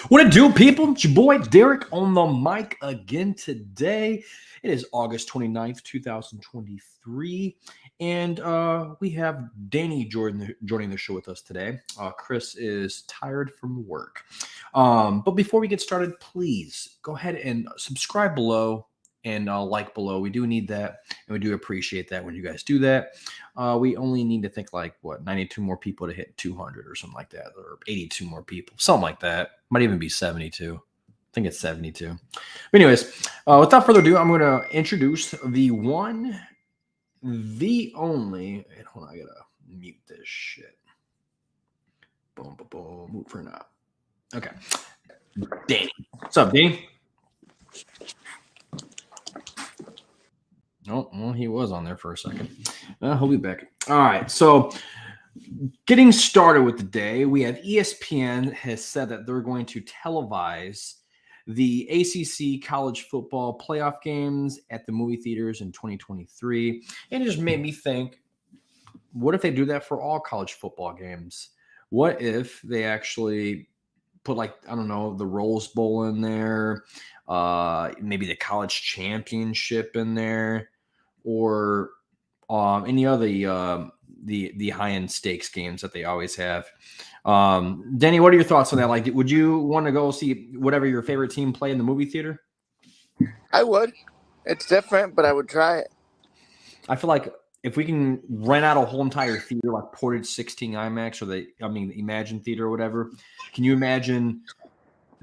What it do, people? It's your boy Derek on the mic again today. It is August 29th, 2023. And we have Danny joining the show with us today. Chris is tired from work. But before we get started, please go ahead and subscribe below and like below. We do need that, and we do appreciate that when you guys do that. We only need to think 92 more people to hit 200 or something like that, or 82 more people, something like that. Might even be 72. I think it's 72. But anyways, without further ado, I'm going to introduce the one, the only. And hold on, I gotta mute this shit. Boom, boom, boom. Move for now. Okay, Danny. What's up, Danny? Oh, well, he was on there for a second. He'll be back. All right, so getting started with the day, we have ESPN has said that they're going to televise the ACC college football playoff games at the movie theaters in 2023. And it just made me think, what if they do that for all college football games? What if they actually put, the Rose Bowl in there, maybe the college championship in there, or any other the high-end stakes games that they always have. Denny, what are your thoughts on that? Like, would you want to go see whatever your favorite team play in the movie theater? I would. It's different, but I would try it. I feel like if we can rent out a whole entire theater, like Portage 16 IMAX or the Imagine Theater or whatever, can you imagine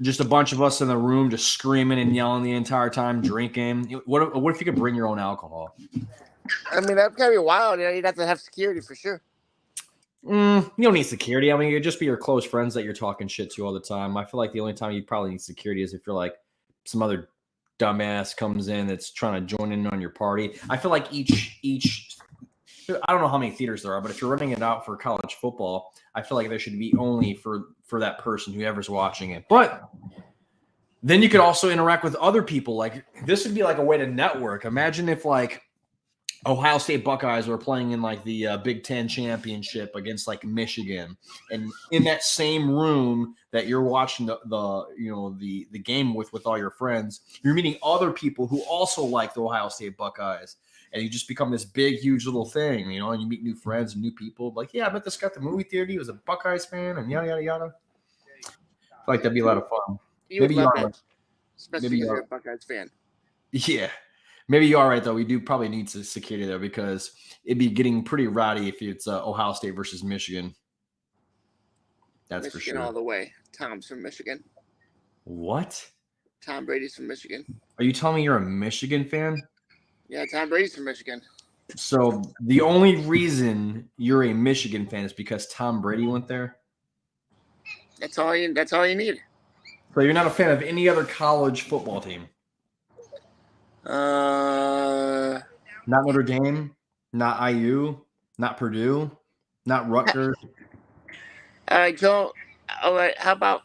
just a bunch of us in the room just screaming and yelling the entire time, drinking? What if you could bring your own alcohol? I mean, that'd kind of be wild. You'd have to have security for sure. You don't need security. I mean, it'd just be your close friends that you're talking shit to all the time. I feel like the only time you probably need security is if you're like some other dumbass comes in that's trying to join in on your party. I feel like each I don't know how many theaters there are, but if you're renting it out for college football, I feel like there should be only for that person, whoever's watching it. But then you could also interact with other people. Like, this would be like a way to network. Imagine if Ohio State Buckeyes were playing in the Big Ten championship against Michigan, and in that same room that you're watching the game with all your friends, you're meeting other people who also like the Ohio State Buckeyes, and you just become this big, huge little thing, and you meet new friends and new people. Like, yeah, I met this guy at the movie theater. He was a Buckeyes fan, and yada yada yada. I feel like that'd be a lot of fun. Maybe you are, especially if you're a Buckeyes fan. Yeah. Maybe you are right, though. We do probably need some security there because it'd be getting pretty rowdy if it's Ohio State versus Michigan. That's Michigan for sure. All the way. Tom's from Michigan. What? Tom Brady's from Michigan. Are you telling me you're a Michigan fan? Yeah, Tom Brady's from Michigan. So the only reason you're a Michigan fan is because Tom Brady went there? That's all you need. So you're not a fan of any other college football team? Not Notre Dame, not IU, not Purdue, not Rutgers. All right, Joe. All right, how about,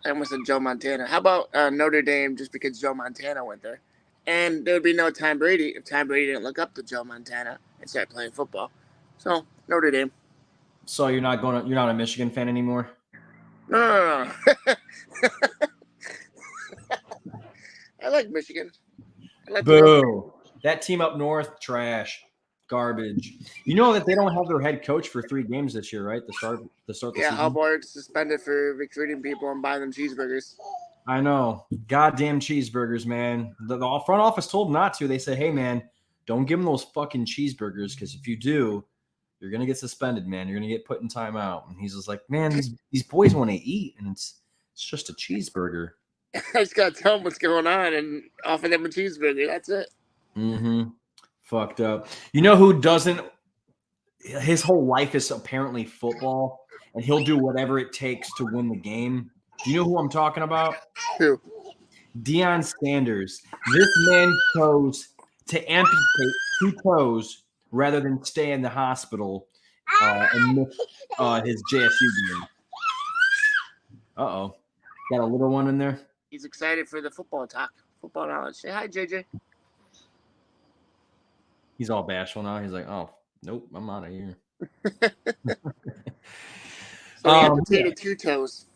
I almost said Joe Montana. How about Notre Dame, just because Joe Montana went there? And there would be no Tom Brady if Tom Brady didn't look up to Joe Montana and start playing football. So, Notre Dame. So you're not a Michigan fan anymore? No. I like Michigan. Boo. That team up north, trash, garbage. You know that they don't have their head coach for 3 games this year, right? The start the season. Hubbard suspended for recruiting people and buying them cheeseburgers. I know. Goddamn cheeseburgers, man. The front office told them not to. They said, hey, man, don't give them those fucking cheeseburgers, because if you do, you're going to get suspended, man. You're going to get put in timeout. And he's just like, man, these boys want to eat, and it's just a cheeseburger. I just got to tell them what's going on and offer them a cheeseburger. That's it. Mm-hmm. Fucked up. You know who doesn't? His whole life is apparently football, and he'll do whatever it takes to win the game. Do you know who I'm talking about? Who? Deion Sanders. This man chose to amputate 2 toes rather than stay in the hospital and miss his JSU game. Uh-oh. Got a little one in there? He's excited for the football talk. Football knowledge. Say hi, JJ. He's all bashful now. He's like, oh, nope, I'm out of here. So he amputated 2 toes.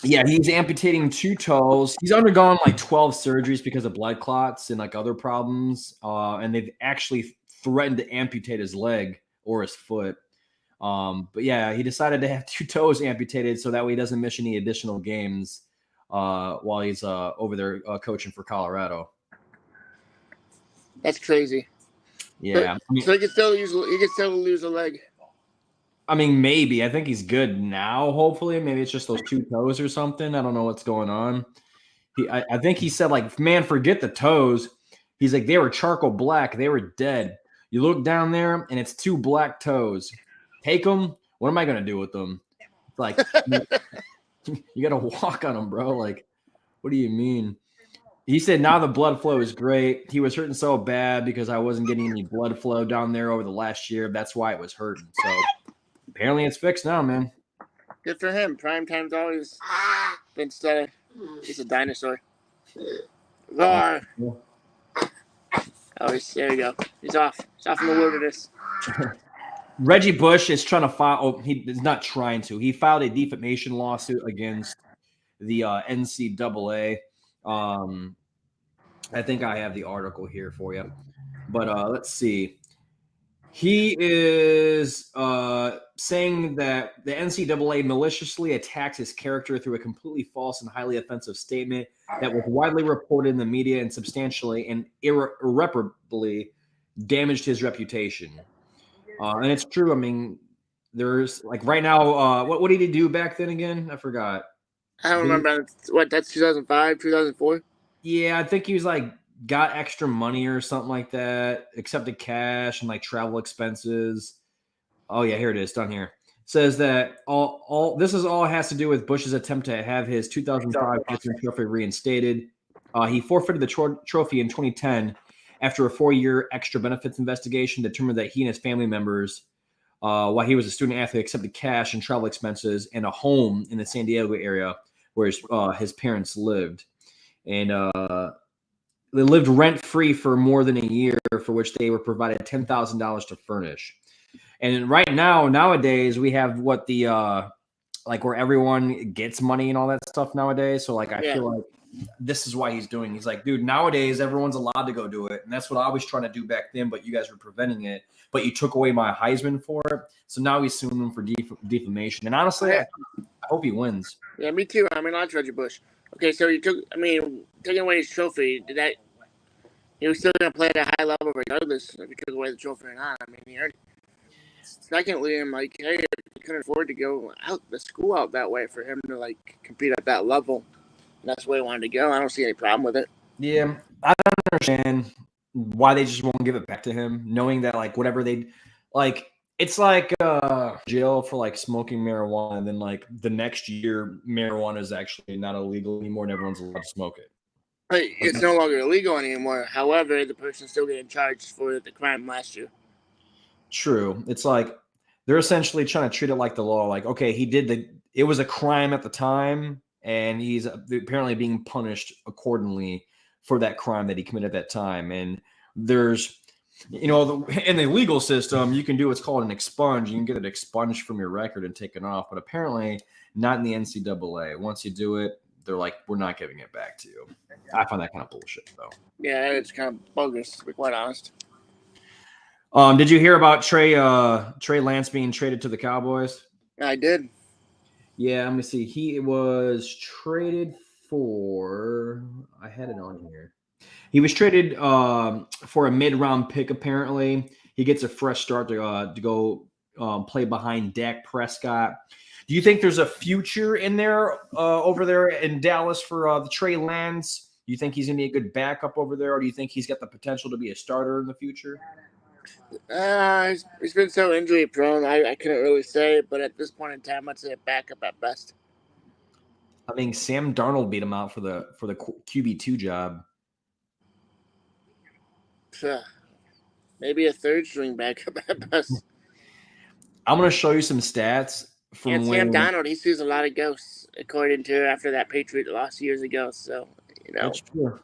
Yeah, he's amputating 2 toes. He's undergone like 12 surgeries because of blood clots and like other problems. And they've actually threatened to amputate his leg or his foot. But yeah, he decided to have 2 toes amputated so that way he doesn't miss any additional games while he's over there coaching for Colorado. That's crazy. Yeah. So he can still lose a leg. I mean, maybe. I think he's good now, hopefully. Maybe it's just those 2 toes or something. I don't know what's going on. I think he said, like, man, forget the toes. He's like, they were charcoal black. They were dead. You look down there, and it's 2 black toes. Take them. What am I going to do with them? It's like, you got to walk on them, bro. Like, what do you mean? He said, now the blood flow is great. He was hurting so bad because I wasn't getting any blood flow down there over the last year. That's why it was hurting. So apparently it's fixed now, man. Good for him. Prime time's always been steady. He's a dinosaur. Roar. Oh, there you go. He's off. He's off in the wilderness. Reggie Bush is trying to file. Oh, he is not trying to. He filed a defamation lawsuit against the NCAA. I think I have the article here for you, but let's see. He is saying that the NCAA maliciously attacks his character through a completely false and highly offensive statement that was widely reported in the media and substantially and irreparably damaged his reputation. And it's true. I mean, there's like right now, what did he do back then again? I forgot. I don't remember. What, that's 2005, 2004? Yeah, I think he was like got extra money or something like that, accepted cash and like travel expenses. Oh yeah, here it is, down here. Says that all this is all has to do with Bush's attempt to have his 2005 Heisman Trophy reinstated. He forfeited the trophy in 2010 after a 4-year extra benefits investigation determined that he and his family members, while he was a student athlete, accepted cash and travel expenses and a home in the San Diego area where his parents lived. And they lived rent-free for more than a year, for which they were provided $10,000 to furnish. And right now, nowadays, we have what the like where everyone gets money and all that stuff nowadays. So like I feel like this is why he's doing. He's like, dude, nowadays everyone's allowed to go do it, and that's what I was trying to do back then. But you guys were preventing it. But you took away my Heisman for it. So now he's suing them for defamation. And honestly, I hope he wins. Yeah, me too. I mean, I like Reggie Bush. Okay, so taking away his trophy, did that? He was still going to play at a high level regardless if he took away the trophy or not. I mean, he earned it. Secondly, I'm like, hey, he couldn't afford to go out the school out that way for him to like compete at that level. And that's where he wanted to go. I don't see any problem with it. Yeah, I don't understand why they just won't give it back to him, knowing that like whatever they like, it's like jail for like smoking marijuana, and then like the next year marijuana is actually not illegal anymore, and everyone's allowed to smoke it. It's no longer illegal anymore. However, the person's still getting charged for the crime last year. True. It's like they're essentially trying to treat it like the law. Like, okay, it was a crime at the time, and he's apparently being punished accordingly for that crime that he committed at that time. And there's, in the legal system, you can do what's called an expunge. You can get it expunged from your record and taken off, but apparently not in the NCAA. Once you do it, they're like, we're not giving it back to you. I find that kind of bullshit, though. Yeah, it's kind of bogus, to be quite honest. Did you hear about Trey Lance being traded to the Cowboys? I did. Yeah, let me see. He was traded for. I had it on here. He was traded for a mid-round pick. Apparently, he gets a fresh start to go play behind Dak Prescott. Do you think there's a future in there over there in Dallas for the Trey Lance? Do you think he's going to be a good backup over there, or do you think he's got the potential to be a starter in the future? He's been so injury prone. I couldn't really say, but at this point in time, I'd say a backup at best. I mean, Sam Darnold beat him out for the QB2 job. Maybe a third string backup at best. I'm going to show you some stats from Sam Darnold. He sees a lot of ghosts, according to after that Patriot loss years ago. So that's true.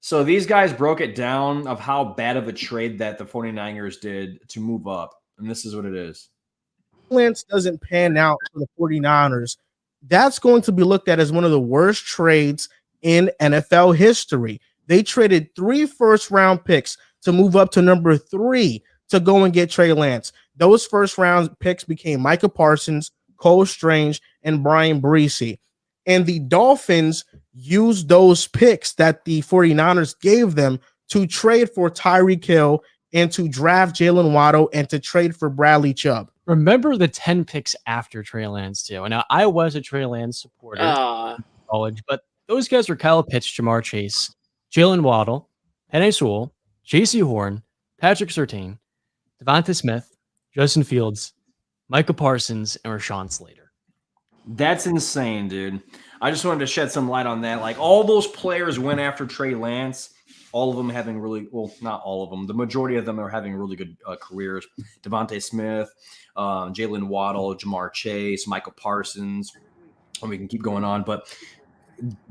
So these guys broke it down of how bad of a trade that the 49ers did to move up. And this is what it is. Lance doesn't pan out for the 49ers. that's going to be looked at as one of the worst trades in NFL history. They traded 3 first-round picks to move up to number 3 to go and get Trey Lance. Those first-round picks became Micah Parsons, Cole Strange, and Brian Breesy. And the Dolphins used those picks that the 49ers gave them to trade for Tyreek Hill and to draft Jalen Waddle and to trade for Bradley Chubb. Remember the 10 picks after Trey Lance, too. And now I was a Trey Lance supporter in college, but those guys were Kyle Pitts, Jamar Chase, Jalen Waddle, Penei Sewell, J.C. Horn, Patrick Surtain, Devonta Smith, Justin Fields, Micah Parsons, and Rashawn Slater. That's insane, dude. I just wanted to shed some light on that. Like, all those players went after Trey Lance. All of them having really, well, not all of them. The majority of them are having really good careers. Devonta Smith, Jalen Waddle, Jamar Chase, Michael Parsons. And we can keep going on. But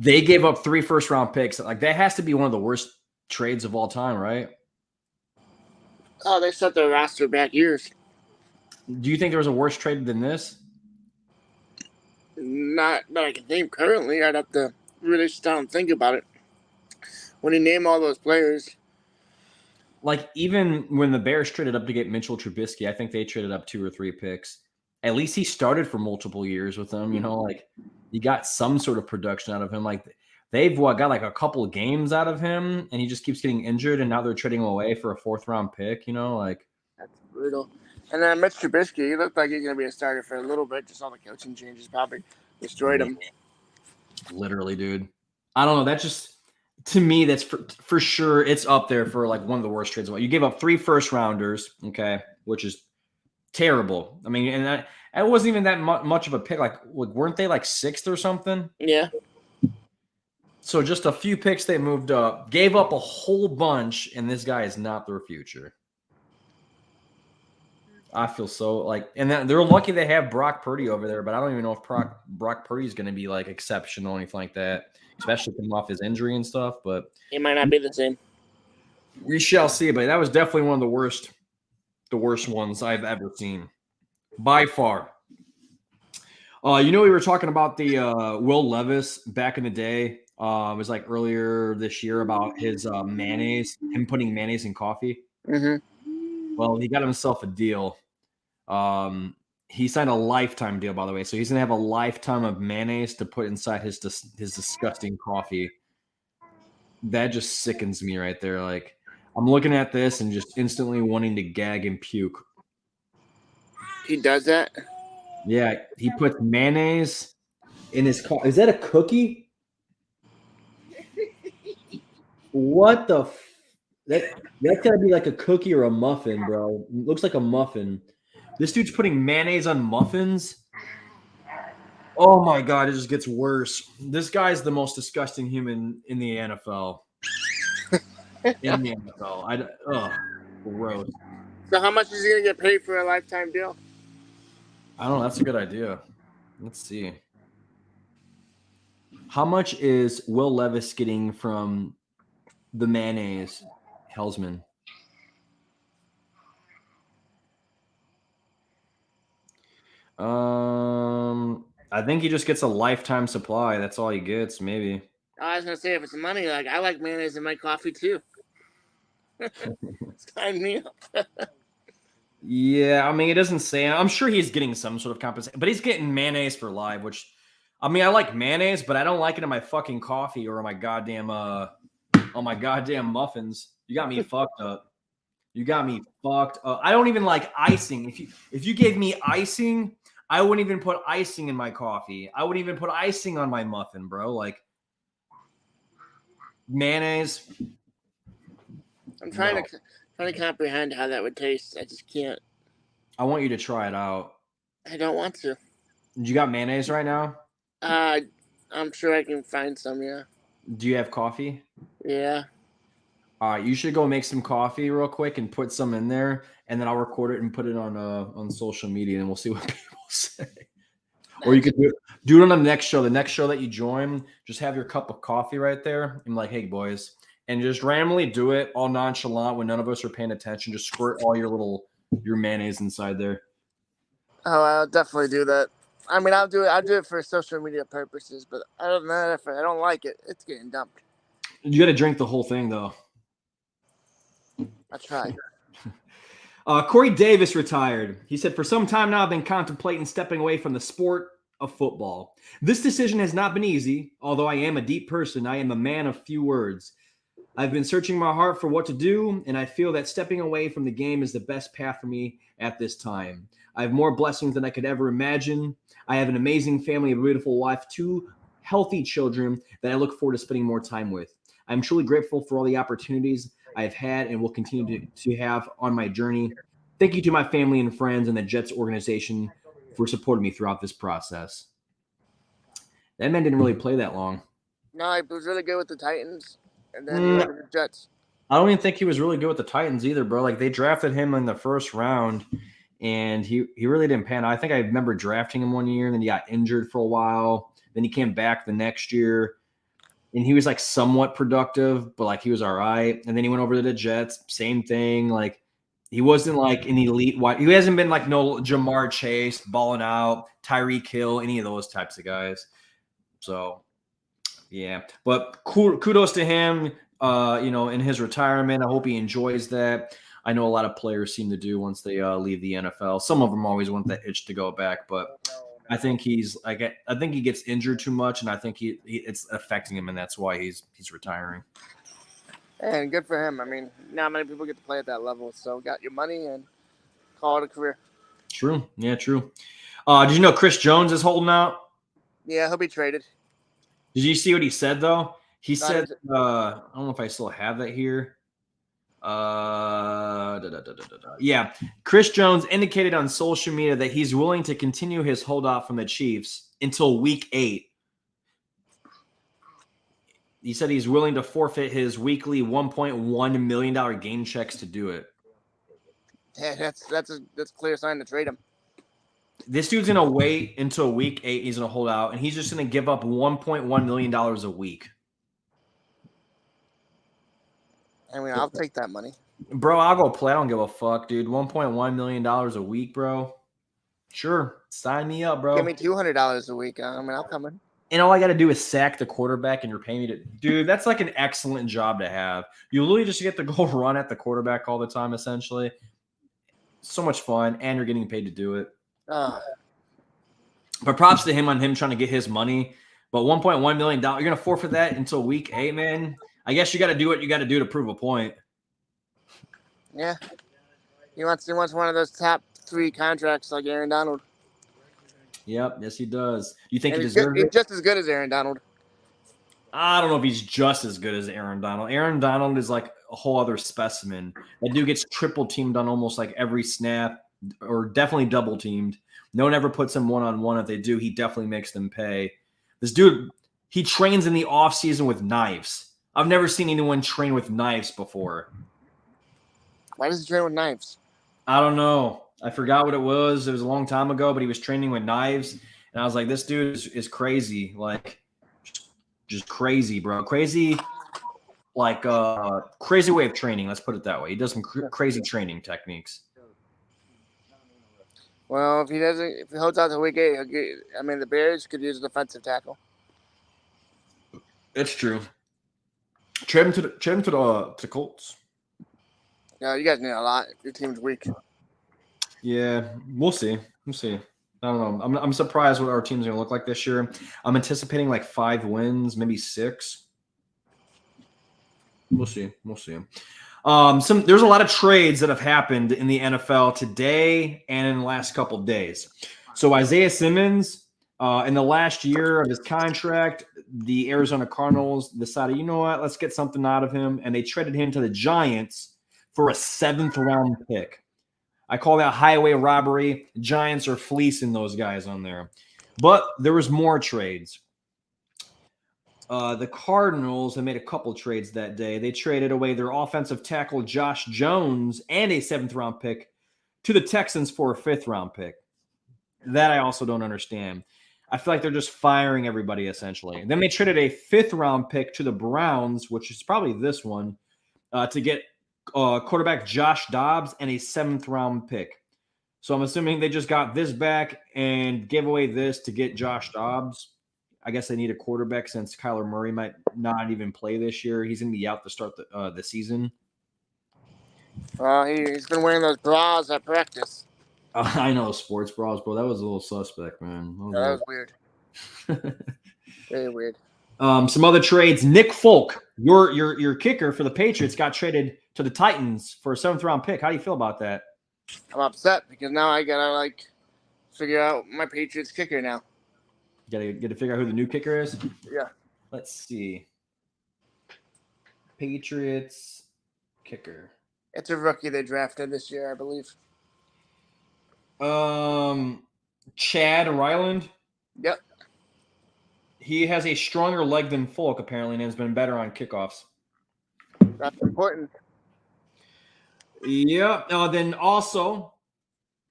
they gave up 3 first-round picks. Like, that has to be one of the worst trades of all time, right? Oh, they set their roster back years. Do you think there was a worse trade than this? Not that I can think currently. I'd have to really sit down and think about it. When you name all those players. Like, even when the Bears traded up to get Mitchell Trubisky, I think they traded up 2 or 3 picks. At least he started for multiple years with them. You know, like, you got some sort of production out of him. Like, they've got like a couple of games out of him, and he just keeps getting injured, and now they're trading him away for a 4th-round pick, you know? Like, that's brutal. And then Mitch Trubisky, he looked like he's going to be a starter for a little bit. Just all the coaching changes probably destroyed him. Literally, dude. I don't know. That just... To me, that's for sure. It's up there for like one of the worst trades. You gave up 3 first-rounders, okay, which is terrible. I mean, and that wasn't even that much of a pick. Like, weren't they like 6th or something? Yeah. So just a few picks they moved up, gave up a whole bunch, and this guy is not their future. I feel so like, and they're lucky they have Brock Purdy over there, but I don't even know if Brock Purdy is going to be like exceptional or anything like that, especially coming off his injury and stuff. But it might not be the same. We shall see. But that was definitely one of the worst ones I've ever seen, by far. We were talking about the Will Levis back in the day. It was like earlier this year about his mayonnaise, him putting mayonnaise in coffee. Mm-hmm. Well, he got himself a deal. He signed a lifetime deal, by the way. So he's going to have a lifetime of mayonnaise to put inside his disgusting coffee. That just sickens me right there. Like, I'm looking at this and just instantly wanting to gag and puke. He does that? Yeah, he puts mayonnaise in his coffee. Is that a cookie? What the That's gotta be like a cookie or a muffin, bro. It looks like a muffin. This dude's putting mayonnaise on muffins. Oh my god, it just gets worse. This guy's the most disgusting human in the NFL. In the NFL. Gross. So how much is he gonna get paid for a lifetime deal? I don't know. That's a good idea. Let's see. How much is Will Levis getting from the mayonnaise? Hellmann. I think he just gets a lifetime supply. That's all he gets, maybe. I was gonna say, if it's money, like, I like mayonnaise in my coffee too. Sign me up. Yeah, I mean, it doesn't say. I'm sure he's getting some sort of compensation, but he's getting mayonnaise for life. Which, I mean, I like mayonnaise, but I don't like it in my fucking coffee or my goddamn on my goddamn muffins. You got me fucked up. You got me fucked up. I don't even like icing. If you gave me icing, I wouldn't even put icing in my coffee. I wouldn't even put icing on my muffin, bro. Like, mayonnaise. I'm trying to comprehend how that would taste. I just can't. I want you to try it out. I don't want to. You got mayonnaise right now? I'm sure I can find some, yeah. Do you have coffee? Yeah. All right, you should go make some coffee real quick and put some in there, and then I'll record it and put it on social media, and we'll see what people say. Or you could do it on the next show. The next show that you join, just have your cup of coffee right there, and like, hey, boys, and just randomly do it all nonchalant when none of us are paying attention. Just squirt all your mayonnaise inside there. Oh, I'll definitely do that. I mean, I'll do it for social media purposes, but other than that, if I don't like it, it's getting dumped. You got to drink the whole thing, though. I tried. Corey Davis retired. He said, for some time now, I've been contemplating stepping away from the sport of football. This decision has not been easy. Although I am a deep person, I am a man of few words. I've been searching my heart for what to do, and I feel that stepping away from the game is the best path for me at this time. I have more blessings than I could ever imagine. I have an amazing family, a beautiful wife, 2 healthy children that I look forward to spending more time with. I'm truly grateful for all the opportunities I have had and will continue to have on my journey. Thank you to my family and friends and the Jets organization for supporting me throughout this process. That man didn't really play that long. No, he was really good with the Titans, and then he went to the Jets. I don't even think he was really good with the Titans either, bro. Like, they drafted him in the first round, and he really didn't pan out. I think I remember drafting him one year, and then he got injured for a while. Then he came back the next year, and he was, like, somewhat productive, but, like, he was all right. And then he went over to the Jets, same thing. Like, he wasn't, like, an elite wide. He hasn't been, like, no Jamar Chase, balling out, Tyreek Hill, any of those types of guys. So, yeah. But kudos to him, in his retirement. I hope he enjoys that. I know a lot of players seem to do once they leave the NFL. Some of them always want that itch to go back, but I think he gets injured too much, and I think it's affecting him, and that's why he's retiring. And good for him. I mean, not many people get to play at that level, so got your money and call it a career. True. Yeah, true. Did you know Chris Jones is holding out? Yeah, he'll be traded. Did you see what he said, though? He said, I don't know if I still have that here. Yeah. Chris Jones indicated on social media that he's willing to continue his holdout from the Chiefs until week 8. He said he's willing to forfeit his weekly $1.1 million game checks to do it. Yeah, that's a clear sign to trade him. This dude's going to wait until week 8. He's going to hold out, and he's just going to give up $1.1 million a week. I mean, I'll take that money. Bro, I'll go play. I don't give a fuck, dude. $1.1 million a week, bro. Sure. Sign me up, bro. Give me $200 a week. I mean, I'll come in. And all I got to do is sack the quarterback, and you're paying me to – dude, that's like an excellent job to have. You literally just get to go run at the quarterback all the time, essentially. So much fun, and you're getting paid to do it. But props to him on him trying to get his money. But $1.1 million, you're going to forfeit that until week 8, man. I guess you got to do what you got to do to prove a point. Yeah. He wants one of those top 3 contracts like Aaron Donald. Yep, yes he does. You think he he's deserves it? He's just as good as Aaron Donald. I don't know if he's just as good as Aaron Donald. Aaron Donald is like a whole other specimen. That dude gets triple teamed on almost like every snap, or definitely double teamed. No one ever puts him one-on-one. If they do, he definitely makes them pay. This dude, he trains in the offseason with knives. I've never seen anyone train with knives before. Why does he train with knives? I don't know. I forgot what it was. It was a long time ago, but he was training with knives. And I was like, this dude is crazy. Like, just crazy, bro. Crazy, like, crazy way of training. Let's put it that way. He does some crazy training techniques. Well, if he holds out to week 8, the Bears could use a defensive tackle. It's true. Trade him to the Colts. Yeah, you guys need a lot. Your team's weak. Yeah, we'll see. I don't know. I'm surprised what our team's going to look like this year. I'm anticipating like 5 wins, maybe 6. We'll see. There's a lot of trades that have happened in the NFL today and in the last couple of days. So Isaiah Simmons, in the last year of his contract, the Arizona Cardinals decided, you know what, let's get something out of him, and they traded him to the Giants for a 7th round pick. I call that highway robbery. Giants are fleecing those guys on there. But there was more trades. The Cardinals have made a couple trades that day. They traded away their offensive tackle Josh Jones and a 7th round pick to the Texans for a 5th round pick. That I also don't understand. I feel like they're just firing everybody essentially. And then they traded a 5th round pick to the Browns, which is probably this one, to get quarterback Josh Dobbs and a 7th round pick. So I'm assuming they just got this back and gave away this to get Josh Dobbs. I guess they need a quarterback since Kyler Murray might not even play this year. He's going to be out to start the season. He's been wearing those bras at practice. I know, sports bras, bro. That was a little suspect, man. That was weird. Very weird. Some other trades. Nick Folk, your kicker for the Patriots, got traded to the Titans for a 7th-round pick. How do you feel about that? I'm upset because now I gotta figure out my Patriots kicker now. Get to figure out who the new kicker is? Yeah. Let's see. Patriots kicker. It's a rookie they drafted this year, I believe. Chad Ryland. Yep. He has a stronger leg than Folk, apparently, and has been better on kickoffs. That's important. Yeah. Then also,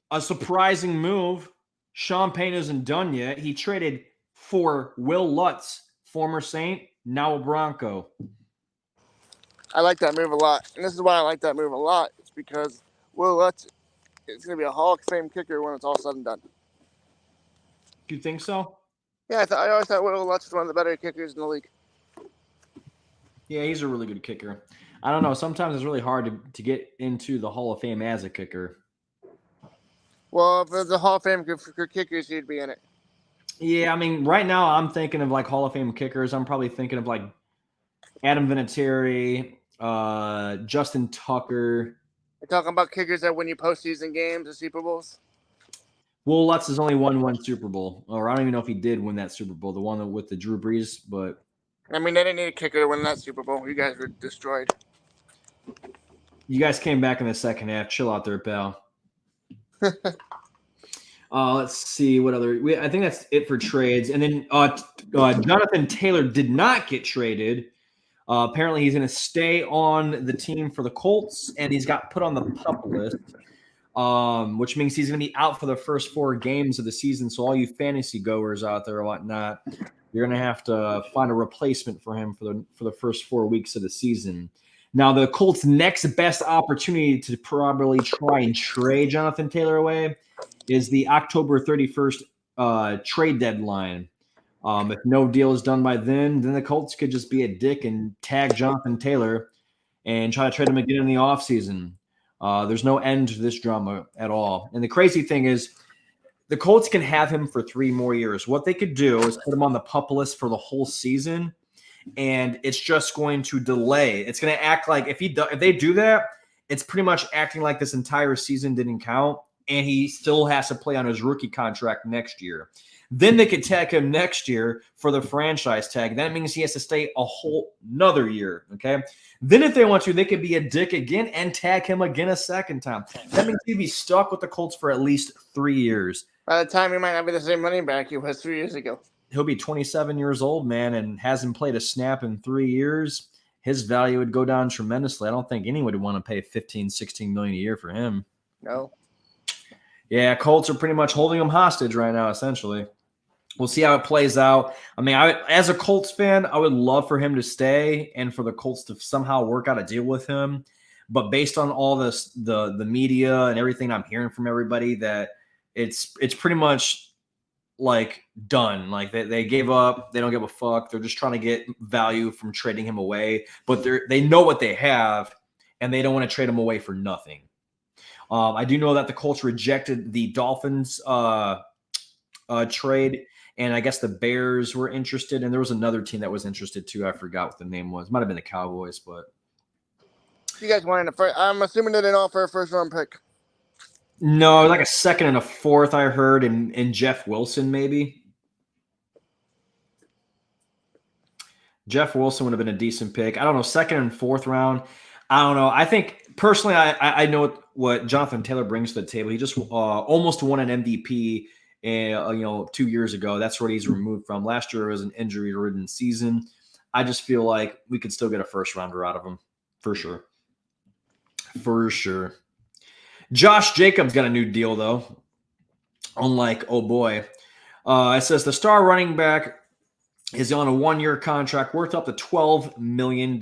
a surprising move. Sean Payne isn't done yet. He traded for Will Lutz, former Saint, now a Bronco. I like that move a lot. And this is why I like that move a lot. It's because Will Lutz is going to be a Hall of Fame kicker when it's all said and done. Do you think so? Yeah, I always thought Will Lutz was one of the better kickers in the league. Yeah, he's a really good kicker. I don't know. Sometimes it's really hard to get into the Hall of Fame as a kicker. Well, if there's a Hall of Fame for kickers, he'd be in it. Yeah, I mean, right now I'm thinking of Hall of Fame kickers. I'm probably thinking of Adam Vinatieri, Justin Tucker. You're talking about kickers that win you postseason games or Super Bowls? Will Lutz has only won one Super Bowl. Or I don't even know if he did win that Super Bowl, the one with the Drew Brees, but I mean, they didn't need a kicker to win that Super Bowl. You guys were destroyed. You guys came back in the second half. Chill out there, pal. Let's see what other. I think that's it for trades. And then Jonathan Taylor did not get traded. Apparently, he's going to stay on the team for the Colts, and he's got put on the PUP list, which means he's going to be out for the first 4 games of the season. So all you fantasy goers out there or whatnot, you're going to have to find a replacement for him for the first 4 weeks of the season. Now, the Colts' next best opportunity to probably try and trade Jonathan Taylor away is the October 31st trade deadline. If no deal is done by then the Colts could just be a dick and tag Jonathan Taylor and try to trade him again in the offseason. There's no end to this drama at all. And the crazy thing is the Colts can have him for 3 more years. What they could do is put him on the PUP list for the whole season, and it's just going to delay. It's going to act like if they do that, it's pretty much acting like this entire season didn't count, and he still has to play on his rookie contract next year. Then they could tag him next year for the franchise tag. That means he has to stay a whole another year, okay? Then if they want to, they could be a dick again and tag him again a second time. That means he'd be stuck with the Colts for at least 3 years. By the time he might not be the same running back he was 3 years ago. He'll be 27 years old, man, and hasn't played a snap in 3 years. His value would go down tremendously. I don't think anyone would want to pay $15-16 million a year for him. No. Yeah, Colts are pretty much holding him hostage right now, essentially. We'll see how it plays out. I mean, as a Colts fan, I would love for him to stay and for the Colts to somehow work out a deal with him. But based on all this, the media and everything I'm hearing from everybody, that it's pretty much done. They gave up. They don't give a fuck. They're just trying to get value from trading him away. But they know what they have, and they don't want to trade him away for nothing. I do know that the Colts rejected the Dolphins trade, and I guess the Bears were interested, and there was another team that was interested too. I forgot what the name was. Might have been the Cowboys, but You guys wanted I'm assuming they didn't offer a first-round pick. No, like a second and a fourth, I heard, and Jeff Wilson maybe. Jeff Wilson would have been a decent pick. I don't know, second and fourth round. I don't know. I think personally, I know what Jonathan Taylor brings to the table. He just almost won an MVP, 2 years ago. That's what he's removed from. Last year was an injury-ridden season. I just feel like we could still get a first rounder out of him for sure. For sure. Josh Jacobs got a new deal though. Unlike, oh boy, it says the star running back is on a 1-year contract worth up to $12 million.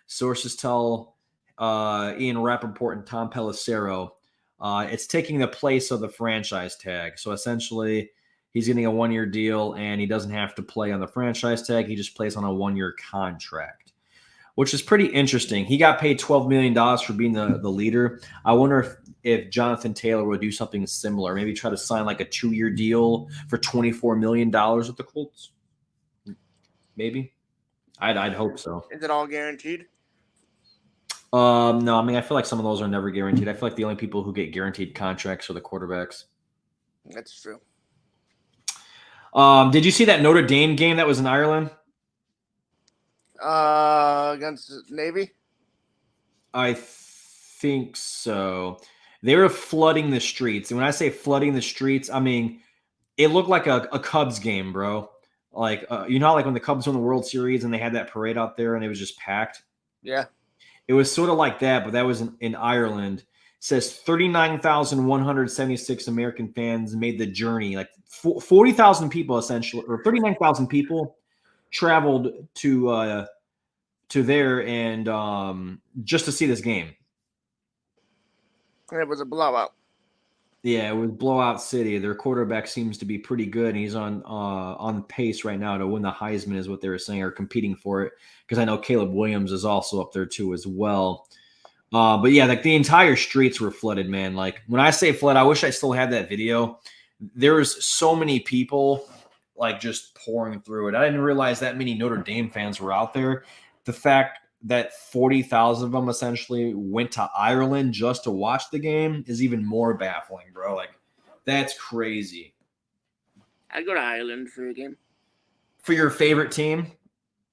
Sources tell Ian Rappaport and Tom Pelissero. It's taking the place of the franchise tag. So essentially, he's getting a 1-year deal, and he doesn't have to play on the franchise tag. He just plays on a 1-year contract, which is pretty interesting. He got paid $12 million for being the leader. I wonder if Jonathan Taylor would do something similar, maybe try to sign like a 2-year deal for $24 million with the Colts. Maybe. I'd hope so. Is it all guaranteed? No, I mean, I feel like some of those are never guaranteed. I feel like the only people who get guaranteed contracts are the quarterbacks. That's true. Did you see that Notre Dame game that was in Ireland? Against Navy? I think so. They were flooding the streets. And when I say flooding the streets, I mean, it looked like a Cubs game, bro. Like, you know how like when the Cubs won the World Series and they had that parade out there and it was just packed? Yeah. It was sort of like that, but that was in Ireland. It says 39,176 American fans made the journey. Like 40,000 people essentially, or 39,000 people traveled to there and just to see this game. And it was a blowout. Yeah, it was blowout city. Their quarterback seems to be pretty good, and he's on pace right now to win the Heisman, is what they were saying, or competing for it. Because I know Caleb Williams is also up there too as well. But yeah, like the entire streets were flooded, man. Like when I say flood, I wish I still had that video. There was so many people like just pouring through it. I didn't realize that many Notre Dame fans were out there. The fact that 40,000 of them essentially went to Ireland just to watch the game is even more baffling, bro. Like, that's crazy. I'd go to Ireland for a game. For your favorite team?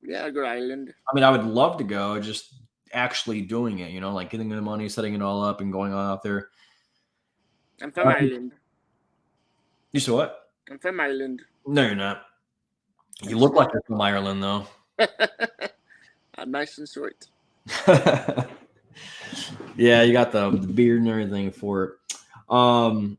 Yeah, I'd go to Ireland. I mean, I would love to go, just actually doing it, you know, like getting the money, setting it all up, and going on out there. I'm from Ireland. You said what? I'm from Ireland. No, you're not. You look like you're from Ireland, though. I'm nice and short. Yeah, you got the beard and everything for it. And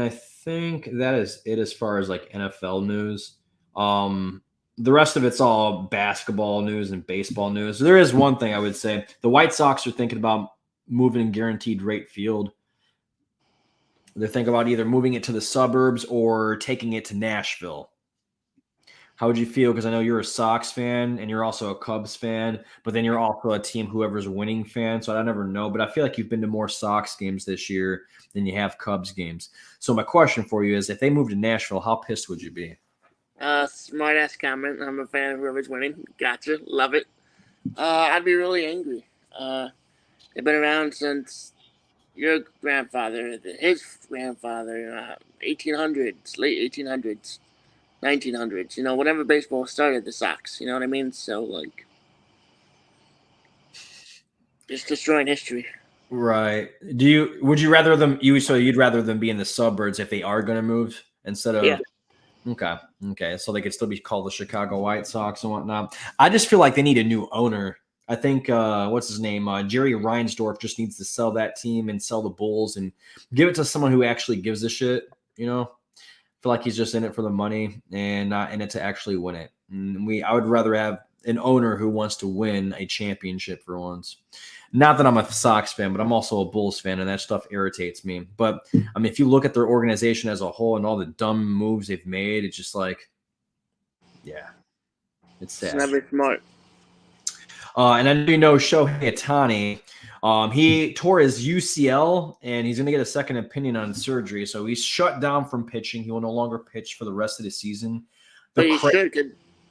I think that is it as far as like NFL news. The rest of it's all basketball news and baseball news. There is one thing I would say. The White Sox are thinking about moving guaranteed rate field. They're thinking about either moving it to the suburbs or taking it to Nashville. How would you feel? Because I know you're a Sox fan and you're also a Cubs fan, but then you're also a team whoever's winning fan. So I never know. But I feel like you've been to more Sox games this year than you have Cubs games. So my question for you is, if they moved to Nashville, how pissed would you be? Smart ass comment. I'm a fan of whoever's winning. Gotcha. Love it. I'd be really angry. They've been around since your grandfather, his grandfather, 1800s, late 1800s. 1900s, you know, whenever baseball started, the Sox, you know what I mean? So, like, just destroying history. Right. Would you rather them, so you'd rather them be in the suburbs if they are going to move instead of, yeah. Okay. So they could still be called the Chicago White Sox and whatnot. I just feel like they need a new owner. I think, what's his name? Jerry Reinsdorf just needs to sell that team and sell the Bulls and give it to someone who actually gives a shit, you know? Feel like he's just in it for the money and not in it to actually win it. And I would rather have an owner who wants to win a championship for once. Not that I'm a Sox fan, but I'm also a Bulls fan, and that stuff irritates me. But I mean, if you look at their organization as a whole and all the dumb moves they've made, it's just like, yeah, it's sad. It's never smart. And I know you know Shohei Ohtani. He tore his UCL, and he's going to get a second opinion on surgery. So he's shut down from pitching. He will no longer pitch for the rest of the season. But he should get,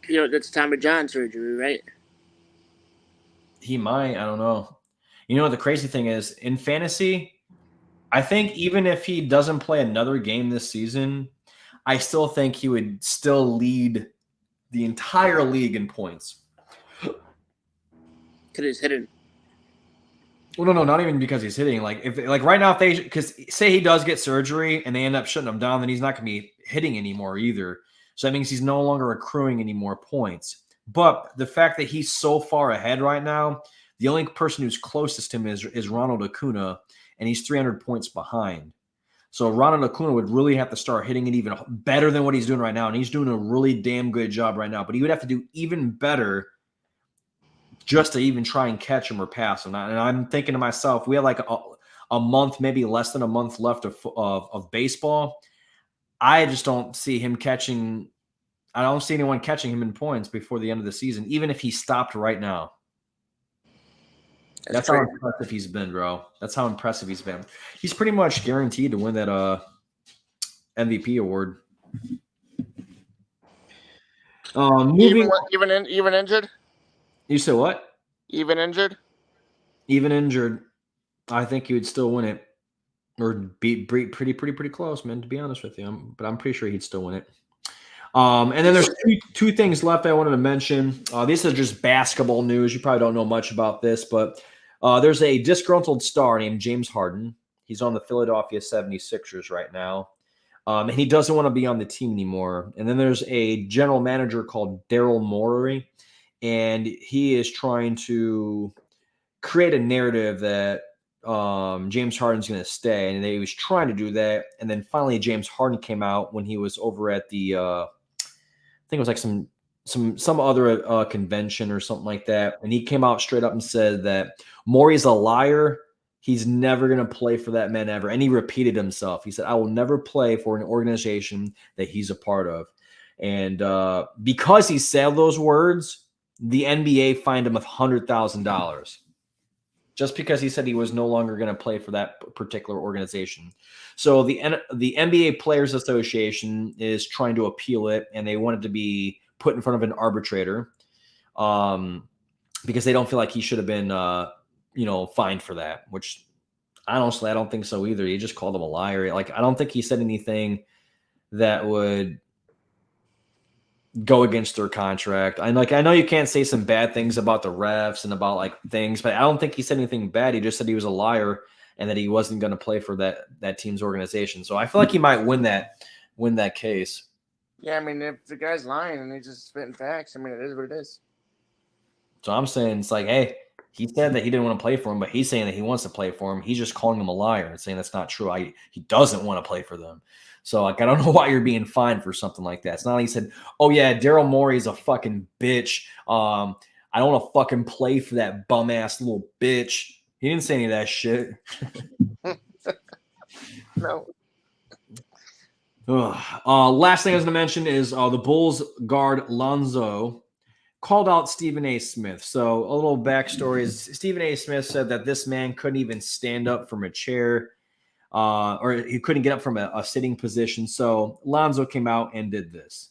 you know, that's Tommy John surgery, right? He might. I don't know. You know, the crazy thing is, in fantasy, I think even if he doesn't play another game this season, I still think he would still lead the entire league in points. Because he's hitting. Well, no, not even because he's hitting. Like right now, because say he does get surgery and they end up shutting him down, then he's not going to be hitting anymore either. So that means he's no longer accruing any more points. But the fact that he's so far ahead right now, the only person who's closest to him is Ronald Acuna, and he's 300 points behind. So Ronald Acuna would really have to start hitting it even better than what he's doing right now, and he's doing a really damn good job right now. But he would have to do even better just to even try and catch him or pass him. And I'm thinking to myself, we had like a month, maybe less than a month left of baseball, I just don't see him catching. I don't see anyone catching him in points before the end of the season, even if he stopped right now. That's how impressive he's been, bro. That's how impressive he's been. He's pretty much guaranteed to win that MVP award. Even injured? You said what? Even injured? Even injured, I think he would still win it, or be pretty close, man. To be honest with you, but I'm pretty sure he'd still win it. And then there's two things left I wanted to mention. These are just basketball news. You probably don't know much about this, but there's a disgruntled star named James Harden. He's on the Philadelphia 76ers right now. And he doesn't want to be on the team anymore. And then there's a general manager called Daryl Morey, and he is trying to create a narrative that James Harden's going to stay, and he was trying to do that. And then finally, James Harden came out when he was over at the, I think it was like some other convention or something like that, and he came out straight up and said that Morey's a liar. He's never going to play for that man ever. And he repeated himself. He said, I will never play for an organization that he's a part of. And because he said those words, the NBA fined him $100,000 just because he said he was no longer going to play for that particular organization. So the NBA Players Association is trying to appeal it, and they want it to be put in front of an arbitrator because they don't feel like he should have been fined for that, which honestly, I don't think so either. He just called him a liar. Like, I don't think he said anything that would go against their contract. I know you can't say some bad things about the refs and about like things, but I don't think he said anything bad. He just said he was a liar and that he wasn't going to play for that team's organization. So I feel like he might win that case. Yeah, I mean, if the guy's lying and he's just spitting facts, I mean, it is what it is. So I'm saying it's like, hey, he said that he didn't want to play for him, but he's saying that he wants to play for him. He's just calling him a liar and saying that's not true. He doesn't want to play for them. So, like, I don't know why you're being fined for something like that. It's not like he said, oh, yeah, Daryl Morey's a fucking bitch. I don't want to fucking play for that bum-ass little bitch. He didn't say any of that shit. No. Last thing I was going to mention is the Bulls guard Lonzo called out Stephen A. Smith. So a little backstory is Stephen A. Smith said that this man couldn't even stand up from a chair or he couldn't get up from a sitting position. So Lonzo came out and did this.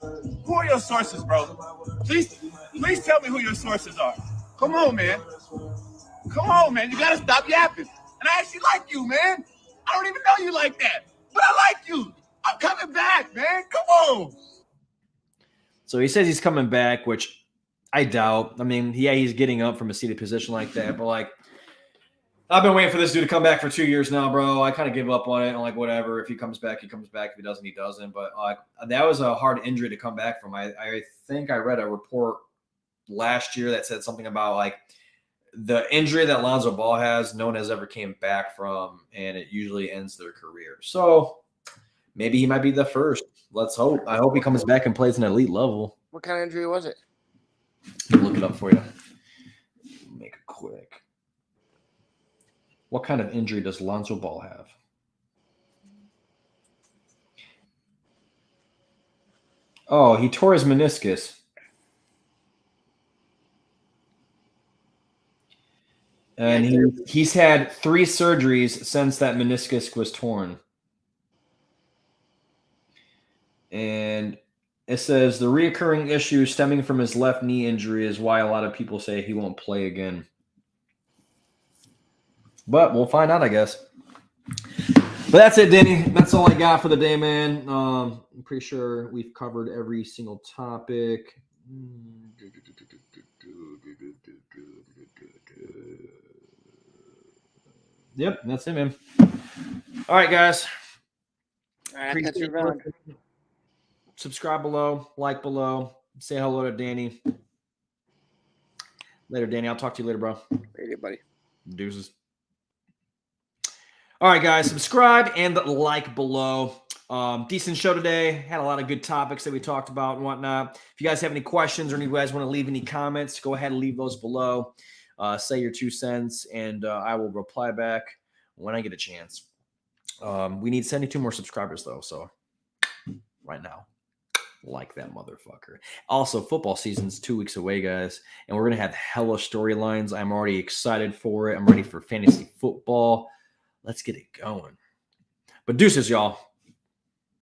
Who are your sources, bro? Please tell me who your sources are. Come on, man. Come on, man. You got to stop yapping. And I actually like you, man. I don't even know you like that. But I like you. I'm coming back, man. Come on. So he says he's coming back, which I doubt. I mean, yeah, he's getting up from a seated position like that. But, like, I've been waiting for this dude to come back for 2 years now, bro. I kind of give up on it. I'm like, whatever. If he comes back, he comes back. If he doesn't, he doesn't. But that was a hard injury to come back from. I think I read a report last year that said something about, like, the injury that Lonzo Ball has, no one has ever came back from, and it usually ends their career. So maybe he might be the first. Let's hope. I hope he comes back and plays an elite level. What kind of injury was it? Let me look it up for you. Make it quick. What kind of injury does Lonzo Ball have? Oh, he tore his meniscus. And he's had 3 surgeries since that meniscus was torn. And it says the reoccurring issue stemming from his left knee injury is why a lot of people say he won't play again. But we'll find out, I guess. But that's it, Danny. That's all I got for the day, man. I'm pretty sure we've covered every single topic. Yep, that's it, man. All right, guys. All right, that's your round. Subscribe below, like below, say hello to Danny. Later, Danny. I'll talk to you later, bro. Later, buddy. Deuces. All right, guys. Subscribe and like below. Decent show today. Had a lot of good topics that we talked about and whatnot. If you guys have any questions or you guys want to leave any comments, go ahead and leave those below. Say your 2 cents, and I will reply back when I get a chance. We need 72 more subscribers, though, so right now. Like that motherfucker. Also, football season's 2 weeks away, guys, and we're gonna have hella storylines. I'm already excited for it. I'm ready for fantasy football. Let's get it going. But deuces, y'all.